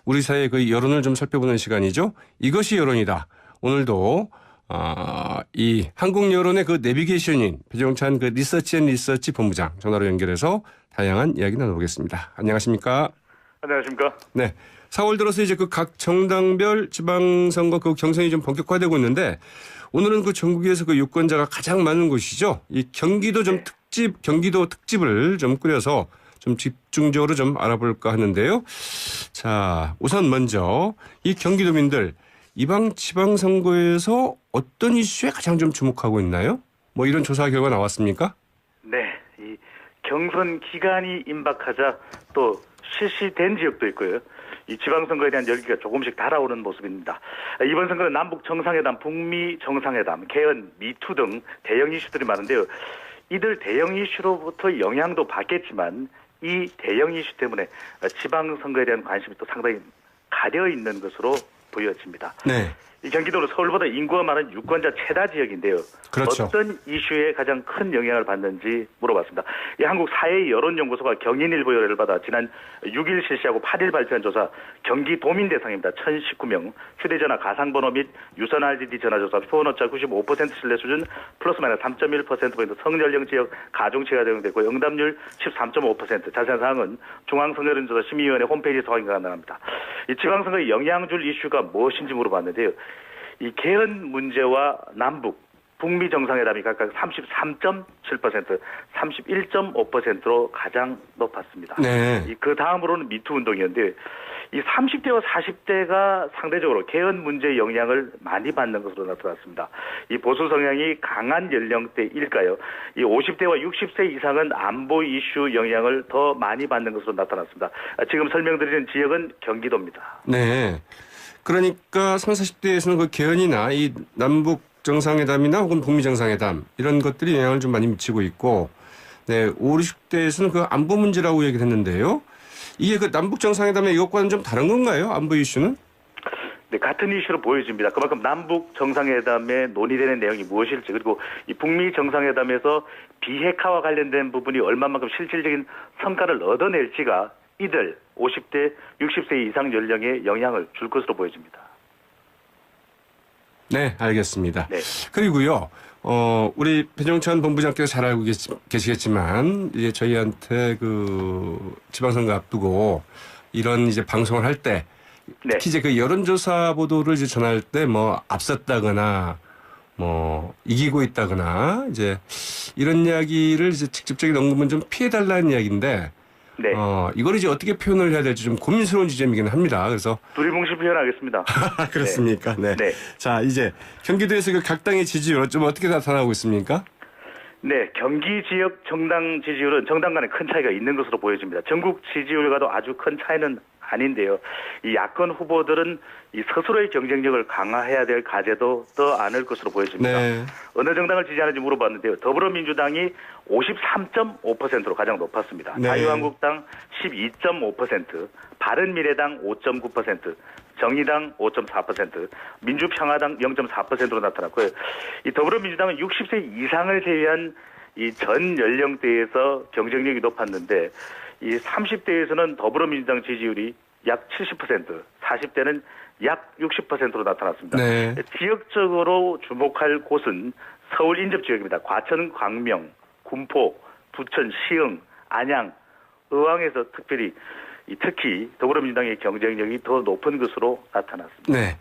우리 사회의 그 여론을 좀 살펴보는 시간이죠. 이것이 여론이다. 오늘도 이 한국 여론의 그 내비게이션인 배종찬 그 리서치 본부장 전화로 연결해서 다양한 이야기 나눠보겠습니다. 안녕하십니까? 안녕하십니까? 네. 4월 들어서 이제 그 각 정당별 지방선거 그 경선이 좀 본격화되고 있는데 오늘은 그 전국에서 그 유권자가 가장 많은 곳이죠. 이 경기도 좀 경기도 특집을 좀 꾸려서 좀 집중적으로 좀 알아볼까 하는데요. 자, 우선 먼저 이 경기도민들 이번 지방선거에서 어떤 이슈에 가장 좀 주목하고 있나요? 뭐 이런 조사 결과 나왔습니까? 네, 이 경선 기간이 임박하자 또 실시된 지역도 있고요. 이 지방선거에 대한 열기가 조금씩 달아오르는 모습입니다. 이번 선거는 남북 정상회담, 북미 정상회담, 개헌, 미투 등 대형 이슈들이 많은데요. 이들 대형 이슈로부터 영향도 받겠지만 이 대형 이슈 때문에 지방선거에 대한 관심이 또 상당히 가려 있는 것으로 보여집니다. 네. 이 경기도는 서울보다 인구가 많은 유권자 최다 지역인데요. 그렇죠. 어떤 이슈에 가장 큰 영향을 받는지 물어봤습니다. 이 한국 사회여론연구소가 경인일보 의뢰를 받아 지난 6일 실시하고 8일 발표한 조사 경기도민 대상입니다. 1019명, 휴대전화 가상번호 및 유선 RDD 전화조사 표본오차 95% 신뢰 수준 플러스 마이너스 3.1%포인트 성연령 지역 가중치가 적용됐고 응답률 13.5%. 자세한 사항은 중앙선거여론조사 심의위원회 홈페이지에서 확인 가능합니다. 이 지방선거에 영향 줄 이슈가 무엇인지 물어봤는데요. 이 개헌 문제와 남북, 북미 정상회담이 각각 33.7%, 31.5%로 가장 높았습니다. 네. 그 다음으로는 미투 운동이었는데 이 30대와 40대가 상대적으로 개헌 문제의 영향을 많이 받는 것으로 나타났습니다. 이 보수 성향이 강한 연령대일까요? 이 50대와 60세 이상은 안보 이슈 영향을 더 많이 받는 것으로 나타났습니다. 지금 설명드리는 지역은 경기도입니다. 네. 그러니까 30, 40대에서는 그 개헌이나 이 남북 정상회담이나 혹은 북미 정상회담 이런 것들이 영향을 좀 많이 미치고 있고, 네, 50, 60대에서는 그 안보 문제라고 얘기를 했는데요. 이게 그 남북 정상회담의 이것과는 좀 다른 건가요? 안보 이슈는? 네, 같은 이슈로 보여집니다. 그만큼 남북 정상회담에 논의되는 내용이 무엇일지, 그리고 이 북미 정상회담에서 비핵화와 관련된 부분이 얼마만큼 실질적인 성과를 얻어낼지가 이들 50대, 60세 이상 연령에 영향을 줄 것으로 보여집니다. 네, 알겠습니다. 네. 그리고요, 우리 배종찬 본부장께서 잘 알고 계시겠지만, 이제 저희한테 그 지방선거 앞두고 이런 이제 방송을 할 때, 네. 특히 이제 그 여론조사 보도를 이제 전할 때 뭐 앞섰다거나 뭐 이기고 있다거나 이제 이런 이야기를 이제 직접적인 언급은 좀 피해달라는 이야기인데, 네. 이걸 이제 어떻게 표현을 해야 될지 좀 고민스러운 지점이긴 합니다. 그래서 두리뭉실 표현하겠습니다. 그렇습니까? 네. 네. 자, 이제 경기도에서 그 각 당의 지지율은 좀 어떻게 나타나고 있습니까? 네, 경기 지역 정당 지지율은 정당 간에 큰 차이가 있는 것으로 보여집니다. 전국 지지율과도 아주 큰 차이는 아닌데요. 이 야권 후보들은 이 스스로의 경쟁력을 강화해야 될 과제도 더 안을 것으로 보여집니다. 네. 어느 정당을 지지하는지 물어봤는데요. 더불어민주당이 53.5%로 가장 높았습니다. 네. 자유한국당 12.5%, 바른미래당 5.9%, 정의당 5.4%, 민주평화당 0.4%로 나타났고요. 이 더불어민주당은 60세 이상을 제외한 이 전 연령대에서 경쟁력이 높았는데 이 30대에서는 더불어민주당 지지율이 약 70%, 40대는 약 60%로 나타났습니다. 네. 지역적으로 주목할 곳은 서울 인접 지역입니다. 과천, 광명, 군포, 부천, 시흥, 안양, 의왕에서 특히 더불어민주당의 경쟁력이 더 높은 것으로 나타났습니다. 네.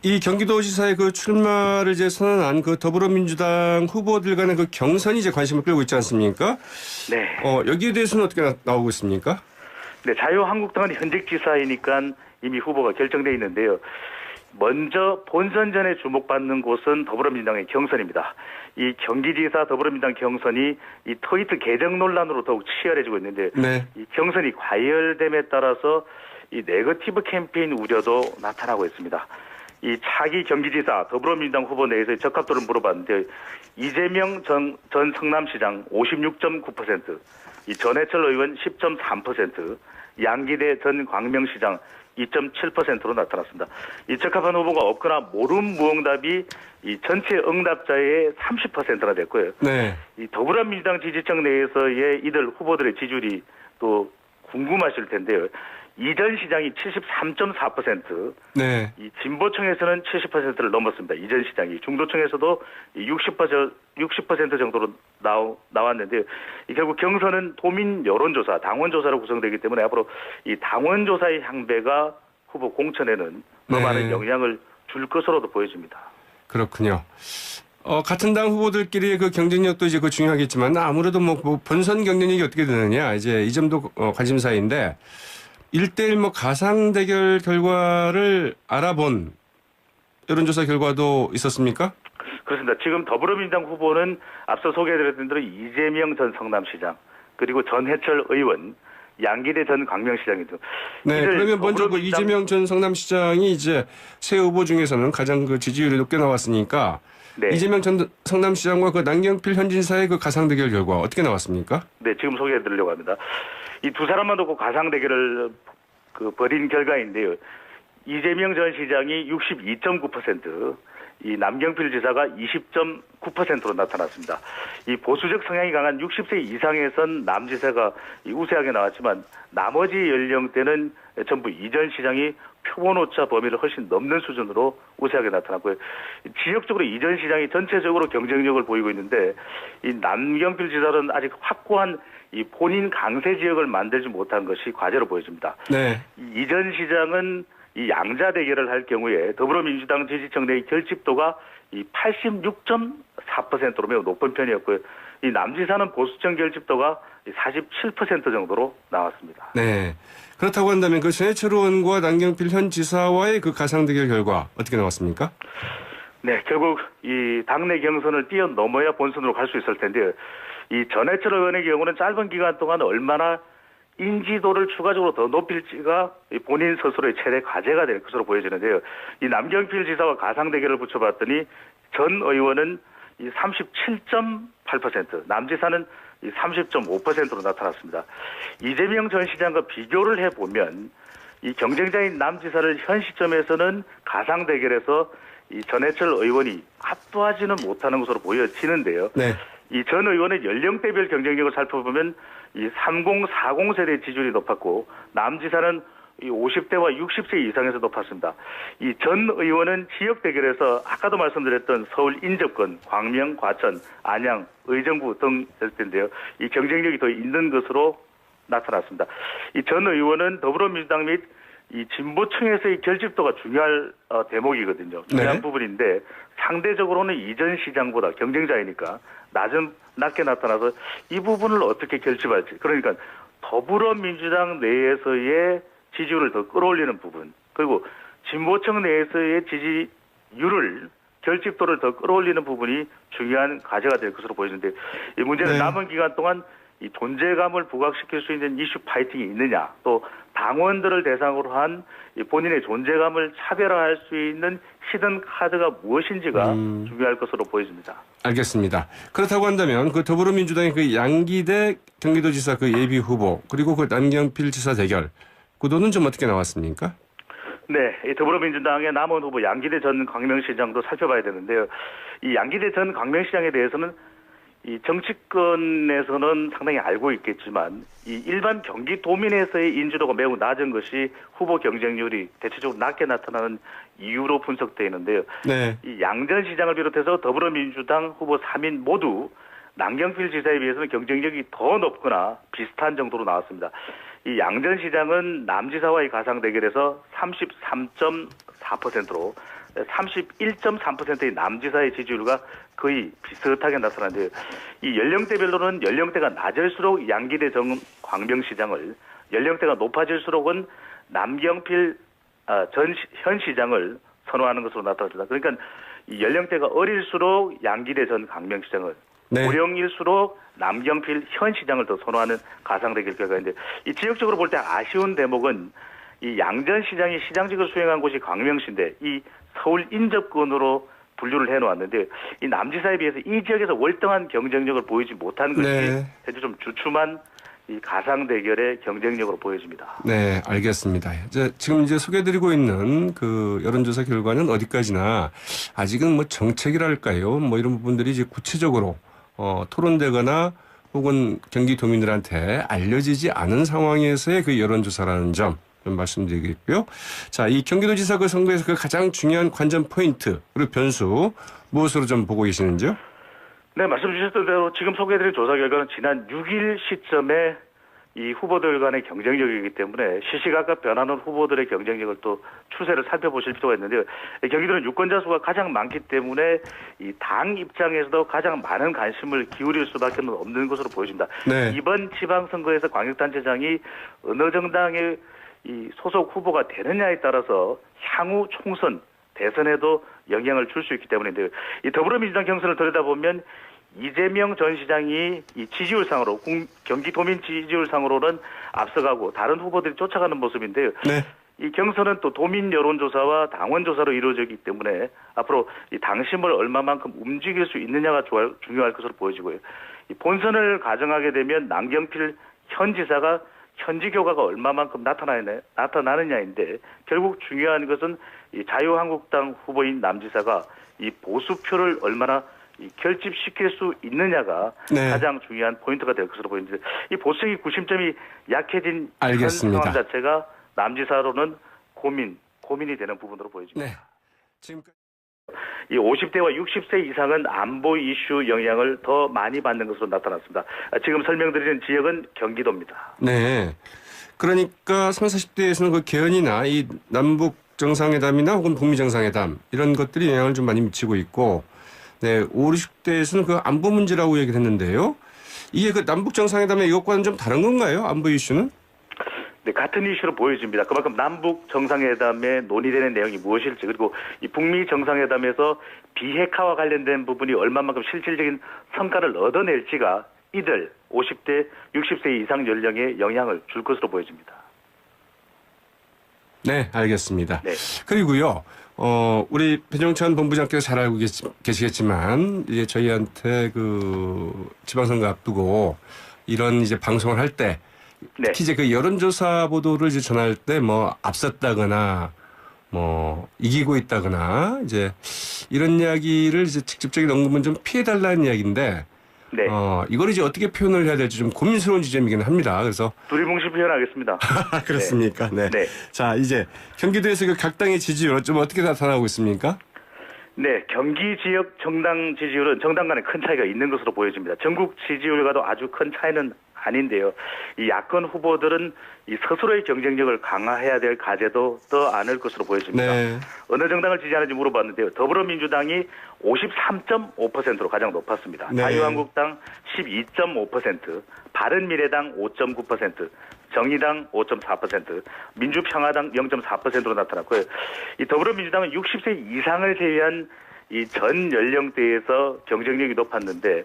이 경기도지사의 그 출마를 이제 선언한 그 더불어민주당 후보들 간의 그 경선이 이제 관심을 끌고 있지 않습니까? 네. 여기에 대해서는 어떻게 나오고 있습니까? 네, 자유한국당은 현직 지사이니까 이미 후보가 결정돼 있는데요. 먼저 본선 전에 주목받는 곳은 더불어민주당의 경선입니다. 이 경기지사 더불어민주당 경선이 이 트위터 계정 논란으로 더욱 치열해지고 있는데, 네. 이 경선이 과열됨에 따라서 이 네거티브 캠페인 우려도 나타나고 있습니다. 이 차기 경기지사 더불어민주당 후보 내에서의 적합도를 물어봤는데 이재명 전 성남시장 56.9%, 이 전해철 의원 10.3%, 양기대 전 광명시장 2.7%로 나타났습니다. 이 적합한 후보가 없거나 모름 무응답이 이 전체 응답자의 30%나 됐고요. 네. 이 더불어민주당 지지층 내에서의 이들 후보들의 지지율이 또 궁금하실 텐데요. 이전 시장이 73.4%, 네. 이 진보층에서는 70%를 넘었습니다. 이전 시장이 중도층에서도 60% 정도로 나왔는데 결국 경선은 도민 여론조사, 당원조사로 구성되기 때문에 앞으로 이 당원조사의 향배가 후보 공천에는 더 네. 많은 영향을 줄 것으로도 보여집니다. 그렇군요. 같은 당 후보들끼리의 그 경쟁력도 이제 그 중요하겠지만 아무래도 뭐 본선 경쟁력이 어떻게 되느냐 이제 이 점도 관심사인데 1대1 뭐 가상 대결 결과를 알아본 여론조사 결과도 있었습니까? 그렇습니다. 지금 더불어민주당 후보는 앞서 소개해드렸던 대로 이재명 전 성남시장 그리고 전해철 의원, 양기대 전 광명시장이 등. 네, 그러면 먼저 그 이재명 전 성남시장이 이제 새 후보 중에서는 가장 그 지지율이 높게 나왔으니까 네. 이재명 전 성남시장과 그 남경필 현진사의 그 가상 대결 결과 어떻게 나왔습니까? 네, 지금 소개해드리려고 합니다. 이 두 사람만 놓고 가상 대결을 벌인 결과인데요. 이재명 전 시장이 62.9%, 이 남경필 지사가 20.9%로 나타났습니다. 이 보수적 성향이 강한 60세 이상에선 남 지사가 우세하게 나왔지만 나머지 연령대는 전부 이전 시장이 표본오차 범위를 훨씬 넘는 수준으로 우세하게 나타났고요. 지역적으로 이전 시장이 전체적으로 경쟁력을 보이고 있는데 이 남경필 지사는 아직 확고한 이 본인 강세 지역을 만들지 못한 것이 과제로 보여집니다. 네. 이전 시장은 이 양자 대결을 할 경우에 더불어민주당 지지층 내의 결집도가 이 86.4%로 매우 높은 편이었고요. 이 남지사는 보수층 결집도가 47% 정도로 나왔습니다. 네. 그렇다고 한다면 그 전해철 의원과 남경필 현 지사와의 그 가상 대결 결과 어떻게 나왔습니까? 네, 결국 이 당내 경선을 뛰어넘어야 본선으로 갈 수 있을 텐데요. 이 전해철 의원의 경우는 짧은 기간 동안 얼마나 인지도를 추가적으로 더 높일지가 본인 스스로의 최대 과제가 될 것으로 보여지는데요. 이 남경필 지사와 가상 대결을 붙여봤더니 전 의원은 이 37.8%, 남 지사는 이 30.5%로 나타났습니다. 이재명 전 시장과 비교를 해보면 이 경쟁자인 남 지사를 현 시점에서는 가상 대결에서 이 전해철 의원이 압도하지는 못하는 것으로 보여지는데요. 네. 이 전 의원의 연령대별 경쟁력을 살펴보면 이 30, 40 세대 지지율이 높았고 남 지사는 이 50대와 60세 이상에서 높았습니다. 이 전 의원은 지역 대결에서 아까도 말씀드렸던 서울 인접권, 광명, 과천, 안양, 의정부 등일 텐데요. 이 경쟁력이 더 있는 것으로 나타났습니다. 이 전 의원은 더불어민주당 및 이 진보층에서의 결집도가 중요할 대목이거든요. 중요한 네. 부분인데 상대적으로는 이전 시장보다 경쟁자이니까 낮게 나타나서 이 부분을 어떻게 결집할지. 그러니까 더불어민주당 내에서의 지지율을 더 끌어올리는 부분, 그리고 진보층 내에서의 지지율을 결집도를 더 끌어올리는 부분이 중요한 과제가 될 것으로 보이는데 이 문제는 네. 남은 기간 동안 이 존재감을 부각시킬 수 있는 이슈 파이팅이 있느냐, 또 당원들을 대상으로 한 본인의 존재감을 차별화할 수 있는 히든 카드가 무엇인지가 중요할 것으로 보여집니다. 알겠습니다. 그렇다고 한다면 그 더불어민주당의 그 양기대 경기도지사 그 예비 후보 그리고 그 남경필 지사 대결 구도는 좀 어떻게 나왔습니까? 네, 이 더불어민주당의 남은 후보 양기대 전 광명시장도 살펴봐야 되는데요. 이 양기대 전 광명시장에 대해서는 이 정치권에서는 상당히 알고 있겠지만 이 일반 경기도민에서의 인지도가 매우 낮은 것이 후보 경쟁률이 대체적으로 낮게 나타나는 이유로 분석되어 있는데요. 네. 이 양 전 시장을 비롯해서 더불어민주당 후보 3인 모두 남경필 지사에 비해서는 경쟁력이 더 높거나 비슷한 정도로 나왔습니다. 이 양 전 시장은 남 지사와의 가상 대결에서 33.4%로 31.3%의 남 지사의 지지율과 거의 비슷하게 나타나는데요. 이 연령대별로는 연령대가 낮을수록 양기대 전 광명시장을, 연령대가 높아질수록은 남경필 현 시장을 선호하는 것으로 나타났습니다. 그러니까 이 연령대가 어릴수록 양기대 전 광명시장을, 네. 고령일수록 남경필 현 시장을 더 선호하는 가상대결 결과인데 이 지역적으로 볼 때 아쉬운 대목은 이 양전 시장이 시장직을 수행한 곳이 광명시인데 이 서울 인접권으로 분류를 해놓았는데 이 남지사에 비해서 이 지역에서 월등한 경쟁력을 보이지 못한 것이 네. 현재 좀 주춤한 이 가상 대결의 경쟁력으로 보여집니다. 네, 알겠습니다. 지금 소개해드리고 있는 그 여론조사 결과는 어디까지나 아직은 뭐 정책이랄까요? 뭐 이런 부분들이 이제 구체적으로 토론되거나 혹은 경기도민들한테 알려지지 않은 상황에서의 그 여론조사라는 점 좀 말씀드리겠고요. 자, 이 경기도지사 그 선거에서 그 가장 중요한 관전 포인트 그리고 변수 무엇으로 좀 보고 계시는지요? 네, 말씀 주셨던 대로 지금 소개해드린 조사 결과는 지난 6일 시점에 이 후보들 간의 경쟁력이기 때문에 시시각각 변하는 후보들의 경쟁력을 또 추세를 살펴보실 필요가 있는데요. 경기도는 유권자 수가 가장 많기 때문에 이 당 입장에서도 가장 많은 관심을 기울일 수밖에 없는 것으로 보여집니다. 네. 이번 지방선거에서 광역단체장이 어느 정당의 이 소속 후보가 되느냐에 따라서 향후 총선 대선에도 영향을 줄 수 있기 때문인데요. 이 더불어민주당 경선을 들여다보면 이재명 전 시장이 이 지지율상으로 경기도민 지지율상으로는 앞서가고 다른 후보들이 쫓아가는 모습인데요. 네. 이 경선은 또 도민 여론조사와 당원조사로 이루어지기 때문에 앞으로 이 당심을 얼마만큼 움직일 수 있느냐가 중요할 것으로 보여지고요. 이 본선을 가정하게 되면 남경필 현 지사가 현지 교과가 얼마만큼 나타나느냐인데 결국 중요한 것은 이 자유한국당 후보인 남 지사가 이 보수표를 얼마나 결집시킬 수 있느냐가 네. 가장 중요한 포인트가 될 것으로 보이는데 이 보수적인 구심점이 약해진 알겠습니다. 현 상황 자체가 남 지사로는 고민이 되는 부분으로 보여집니다. 네. 지금까지 이 50대와 60세 이상은 안보 이슈 영향을 더 많이 받는 것으로 나타났습니다. 지금 설명드리는 지역은 경기도입니다. 네. 그러니까 30, 40대에서는 그 개헌이나 이 남북 정상회담이나 혹은 북미 정상회담 이런 것들이 영향을 좀 많이 미치고 있고, 네, 50, 60대에서는 그 안보 문제라고 얘기를 했는데요. 이게 그 남북 정상회담의 이것과는 좀 다른 건가요? 안보 이슈는? 네, 같은 이슈로 보여집니다. 그만큼 남북 정상회담에 논의되는 내용이 무엇일지, 그리고 이 북미 정상회담에서 비핵화와 관련된 부분이 얼마만큼 실질적인 성과를 얻어낼지가 이들 50대, 60세 이상 연령에 영향을 줄 것으로 보여집니다. 네, 알겠습니다. 네. 그리고요, 우리 배종찬 본부장께서 잘 알고 계시겠지만, 이제 저희한테 그 지방선거 앞두고 이런 이제 방송을 할 때, 네. 특히 이제 그 여론조사 보도를 이제 전할 때 뭐 앞섰다거나 뭐 이기고 있다거나 이제 이런 이야기를 이제 직접적인 언급은 좀 피해달라는 이야기인데, 네. 이걸 이제 어떻게 표현을 해야 될지 좀 고민스러운 지점이긴 합니다. 그래서 두리뭉실 표현하겠습니다. 그렇습니까? 네. 네. 자, 이제 경기도에서 그 각 당의 지지율은 좀 어떻게 나타나고 있습니까? 네, 경기 지역 정당 지지율은 정당 간에 큰 차이가 있는 것으로 보여집니다. 전국 지지율과도 아주 큰 차이는 아닌데요. 이 야권 후보들은 이 스스로의 경쟁력을 강화해야 될 과제도 더 안을 것으로 보여집니다. 네. 어느 정당을 지지하는지 물어봤는데요. 더불어민주당이 53.5%로 가장 높았습니다. 네. 자유한국당 12.5%, 바른미래당 5.9%, 정의당 5.4%, 민주평화당 0.4%로 나타났고요. 이 더불어민주당은 60세 이상을 제외한 이 전 연령대에서 경쟁력이 높았는데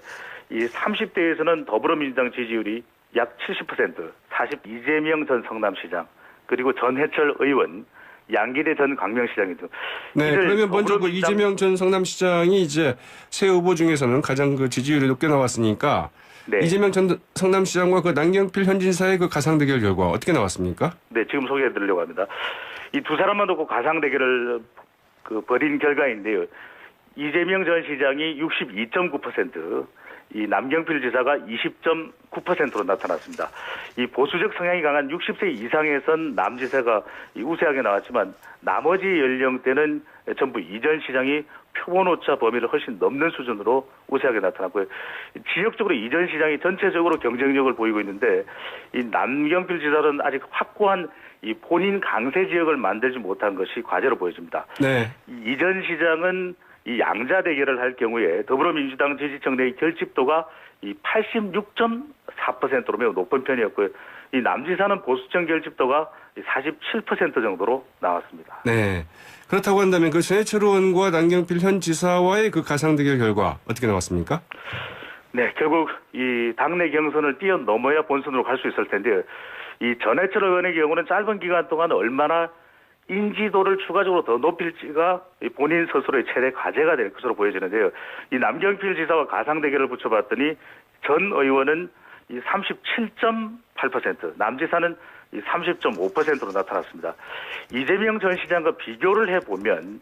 이 30대에서는 더불어민주당 지지율이 약 70%, 40 이재명 전 성남시장, 그리고 전해철 의원, 양기대 전 광명시장이 등. 네, 그러면 먼저 그 이재명 전 성남시장이 이제 새 후보 중에서는 가장 그 지지율이 높게 나왔으니까, 네. 이재명 전 성남시장과 그 남경필 현 지사의 그 가상 대결 결과 어떻게 나왔습니까? 네, 지금 소개해 드리려고 합니다. 이 두 사람만 놓고 가상 대결을 벌인 결과인데요. 이재명 전 시장이 62.9%, 이 남경필 지사가 20.9%로 나타났습니다. 이 보수적 성향이 강한 60세 이상에선 남 지사가 우세하게 나왔지만 나머지 연령대는 전부 이 전 시장이 표본 오차 범위를 훨씬 넘는 수준으로 우세하게 나타났고요. 지역적으로 이 전 시장이 전체적으로 경쟁력을 보이고 있는데 이 남경필 지사는 아직 확고한 이 본인 강세 지역을 만들지 못한 것이 과제로 보여집니다. 네. 이 전 시장은 이 양자 대결을 할 경우에 더불어민주당 지지층 내의 결집도가 이 86.4%로 매우 높은 편이었고요. 이 남지사는 보수층 결집도가 47% 정도로 나왔습니다. 네. 그렇다고 한다면 그 전해철 의원과 남경필 현 지사와의 그 가상 대결 결과 어떻게 나왔습니까? 네, 결국 이 당내 경선을 뛰어넘어야 본선으로 갈 수 있을 텐데요. 이 전해철 의원의 경우는 짧은 기간 동안 얼마나 인지도를 추가적으로 더 높일지가 본인 스스로의 최대 과제가 될 것으로 보여지는데요. 이 남경필 지사와 가상 대결을 붙여봤더니 전 의원은 이 37.8%, 남 지사는 이 30.5%로 나타났습니다. 이재명 전 시장과 비교를 해보면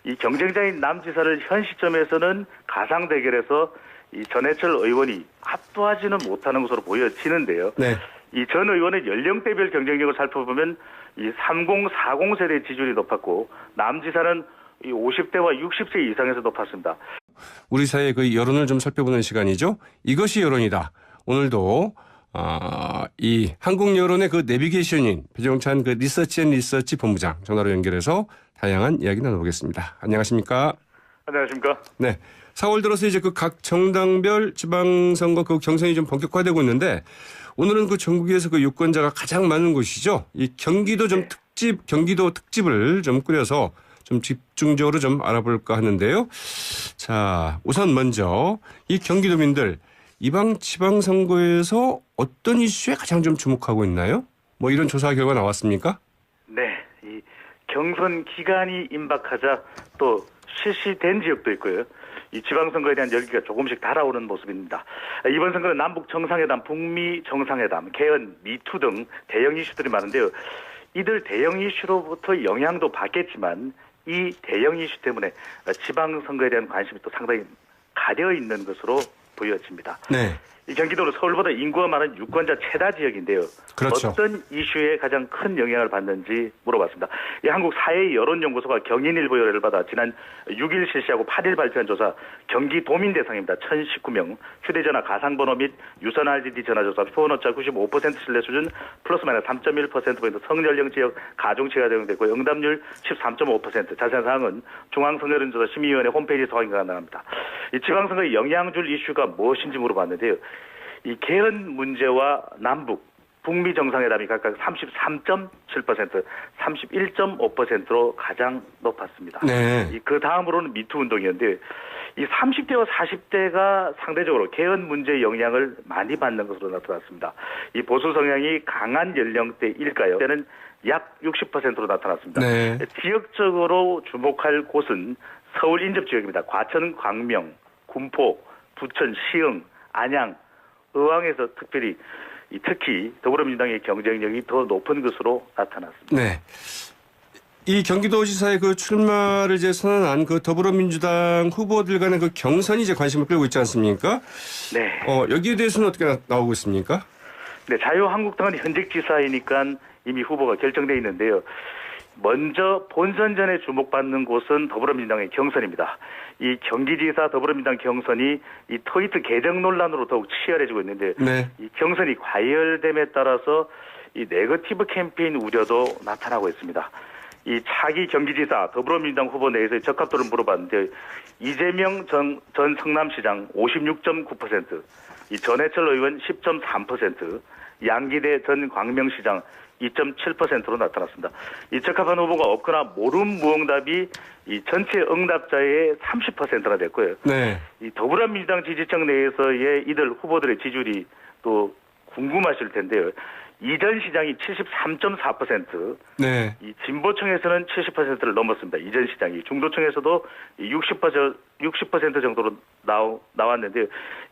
이 경쟁자인 남 지사를 현 시점에서는 가상 대결에서 이 전해철 의원이 압도하지는 못하는 것으로 보여지는데요. 네. 이 전 의원의 연령대별 경쟁력을 살펴보면 이 30, 40 세대 지지율이 높았고 남지사는 이 50대와 60세 이상에서 높았습니다. 우리 사회의 그 여론을 좀 살펴보는 시간이죠. 이것이 여론이다. 오늘도 이 한국 여론의 그 내비게이션인 배종찬 그 리서치 본부장 전화로 연결해서 다양한 이야기 나눠보겠습니다. 안녕하십니까? 안녕하십니까? 네. 4월 들어서 이제 그 각 정당별 지방선거 그 경선이 좀 본격화되고 있는데 오늘은 그 전국에서 그 유권자가 가장 많은 곳이죠. 이 경기도 좀 경기도 특집을 좀 꾸려서 좀 집중적으로 좀 알아볼까 하는데요. 자, 우선 먼저 이 경기도민들 이번 지방선거에서 어떤 이슈에 가장 좀 주목하고 있나요? 뭐 이런 조사 결과 나왔습니까? 네, 이 경선 기간이 임박하자 또 실시된 지역도 있고요. 이 지방선거에 대한 열기가 조금씩 달아오는 모습입니다. 이번 선거는 남북 정상회담, 북미 정상회담, 개헌, 미투 등 대형 이슈들이 많은데요. 이들 대형 이슈로부터 영향도 받겠지만 이 대형 이슈 때문에 지방선거에 대한 관심이 또 상당히 가려 있는 것으로 보여집니다. 네. 이 경기도는 서울보다 인구가 많은 유권자 최다 지역인데요. 그렇죠. 어떤 이슈에 가장 큰 영향을 받는지 물어봤습니다. 이 한국 사회여론연구소가 경인일보 의뢰를 받아 지난 6일 실시하고 8일 발표한 조사 경기도민 대상입니다. 1019명, 휴대전화 가상번호 및 유선 RDD 전화조사, 표본오차 95% 신뢰 수준 플러스 마이너스 3.1%포인트 성연령 지역 가중치가 적용됐고 응답률 13.5%. 자세한 사항은 중앙선거여론조사 심의위원회 홈페이지에서 확인 가능합니다. 이 지방선거에 영향 줄 이슈가 무엇인지 물어봤는데요. 이 개헌 문제와 남북, 북미 정상회담이 각각 33.7%, 31.5%로 가장 높았습니다. 네. 그 다음으로는 미투 운동이었는데 이 30대와 40대가 상대적으로 개헌 문제의 영향을 많이 받는 것으로 나타났습니다. 이 보수 성향이 강한 연령대일까요? 때는 약 60%로 나타났습니다. 네. 지역적으로 주목할 곳은 서울 인접 지역입니다. 과천, 광명, 군포, 부천, 시흥, 안양, 의왕에서 특히 더불어민주당의 경쟁력이 더 높은 것으로 나타났습니다. 네. 이 경기도지사의 그 출마를 이제 선언한 그 더불어민주당 후보들 간의 그 경선이 이제 관심을 끌고 있지 않습니까? 네. 여기에 대해서는 어떻게 나오고 있습니까? 네, 자유한국당은 현직 지사이니까 이미 후보가 결정돼 있는데요. 먼저 본선 전에 주목받는 곳은 더불어민주당의 경선입니다. 이 경기지사 더불어민주당 경선이 이 트위터 계정 논란으로 더욱 치열해지고 있는데 네. 이 경선이 과열됨에 따라서 이 네거티브 캠페인 우려도 나타나고 있습니다. 이 차기 경기지사 더불어민주당 후보 내에서의 적합도를 물어봤는데 이재명 전 성남시장 56.9%, 이 전해철 의원 10.3%, 양기대 전 광명시장 2.7%로 나타났습니다. 이 적합한 후보가 없거나 모름 무응답이 이 전체 응답자의 30%나 됐고요. 네. 이 더불어민주당 지지층 내에서의 이들 후보들의 지지율이 또 궁금하실 텐데요. 이전 시장이 73.4%, 네. 이 진보층에서는 70%를 넘었습니다. 이전 시장이 중도층에서도 60% 정도로 나왔는데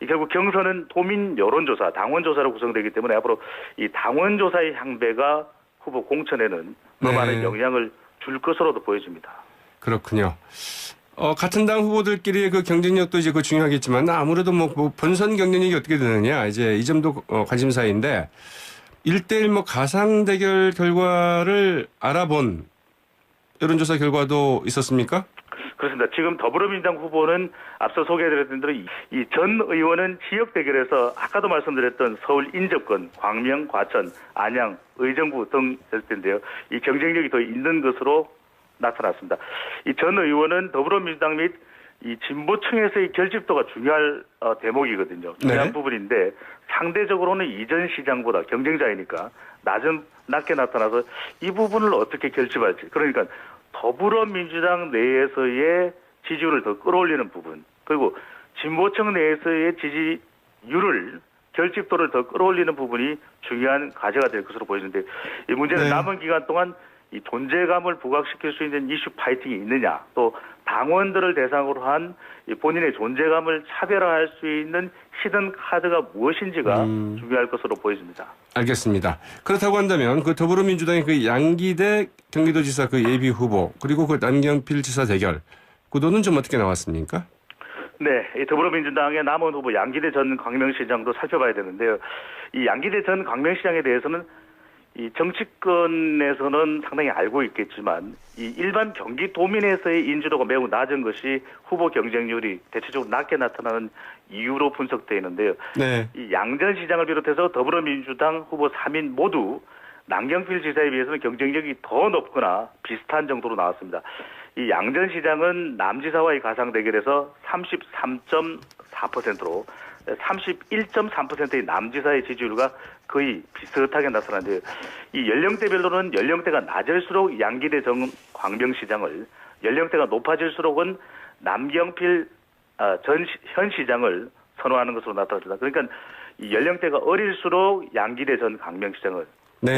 결국 경선은 도민 여론조사, 당원조사로 구성되기 때문에 앞으로 이 당원조사의 향배가 후보 공천에는 더 네. 많은 영향을 줄 것으로도 보여집니다. 그렇군요. 같은 당 후보들끼리의 그 경쟁력도 이제 그 중요하겠지만 아무래도 뭐 본선 경쟁력이 어떻게 되느냐 이제 이 점도 관심사인데 1대1 뭐 가상 대결 결과를 알아본 여론조사 결과도 있었습니까? 그렇습니다. 지금 더불어민주당 후보는 앞서 소개해드렸던 대로 이 전 의원은 지역 대결에서 아까도 말씀드렸던 서울 인접권, 광명, 과천, 안양, 의정부 등일 텐데요. 이 경쟁력이 더 있는 것으로 나타났습니다. 이 전 의원은 더불어민주당 및 이 진보층에서의 결집도가 중요할 대목이거든요. 중요한 네. 부분인데 상대적으로는 이전 시장보다 경쟁자이니까 낮게 나타나서 이 부분을 어떻게 결집할지. 그러니까 더불어민주당 내에서의 지지율을 더 끌어올리는 부분, 그리고 진보층 내에서의 지지율을 결집도를 더 끌어올리는 부분이 중요한 과제가 될 것으로 보이는데 이 문제는 네. 남은 기간 동안 이 존재감을 부각시킬 수 있는 이슈 파이팅이 있느냐, 또 당원들을 대상으로 한 본인의 존재감을 차별화할 수 있는 히든 카드가 무엇인지가 중요할 것으로 보여집니다. 알겠습니다. 그렇다고 한다면 그 더불어민주당의 그 양기대 경기도지사 그 예비 후보 그리고 그 남경필 지사 대결 구도는 좀 어떻게 나왔습니까? 네, 이 더불어민주당의 남은 후보 양기대 전 광명시장도 살펴봐야 되는데요. 이 양기대 전 광명시장에 대해서는 이 정치권에서는 상당히 알고 있겠지만 이 일반 경기도민에서의 인지도가 매우 낮은 것이 후보 경쟁률이 대체적으로 낮게 나타나는 이유로 분석되어 있는데요. 네. 이 양전시장을 비롯해서 더불어민주당 후보 3인 모두 남경필 지사에 비해서는 경쟁력이 더 높거나 비슷한 정도로 나왔습니다. 이 양전시장은 남지사와의 가상 대결에서 33.4%로 31.3%의 남지사의 지지율과 거의 비슷하게 나타났는데요. 이 연령대별로는 연령대가 낮을수록 양기대 전 광명시장을, 연령대가 높아질수록은 남경필 현 시장을 선호하는 것으로 나타났습니다. 그러니까 이 연령대가 어릴수록 양기대 전 광명시장을 네.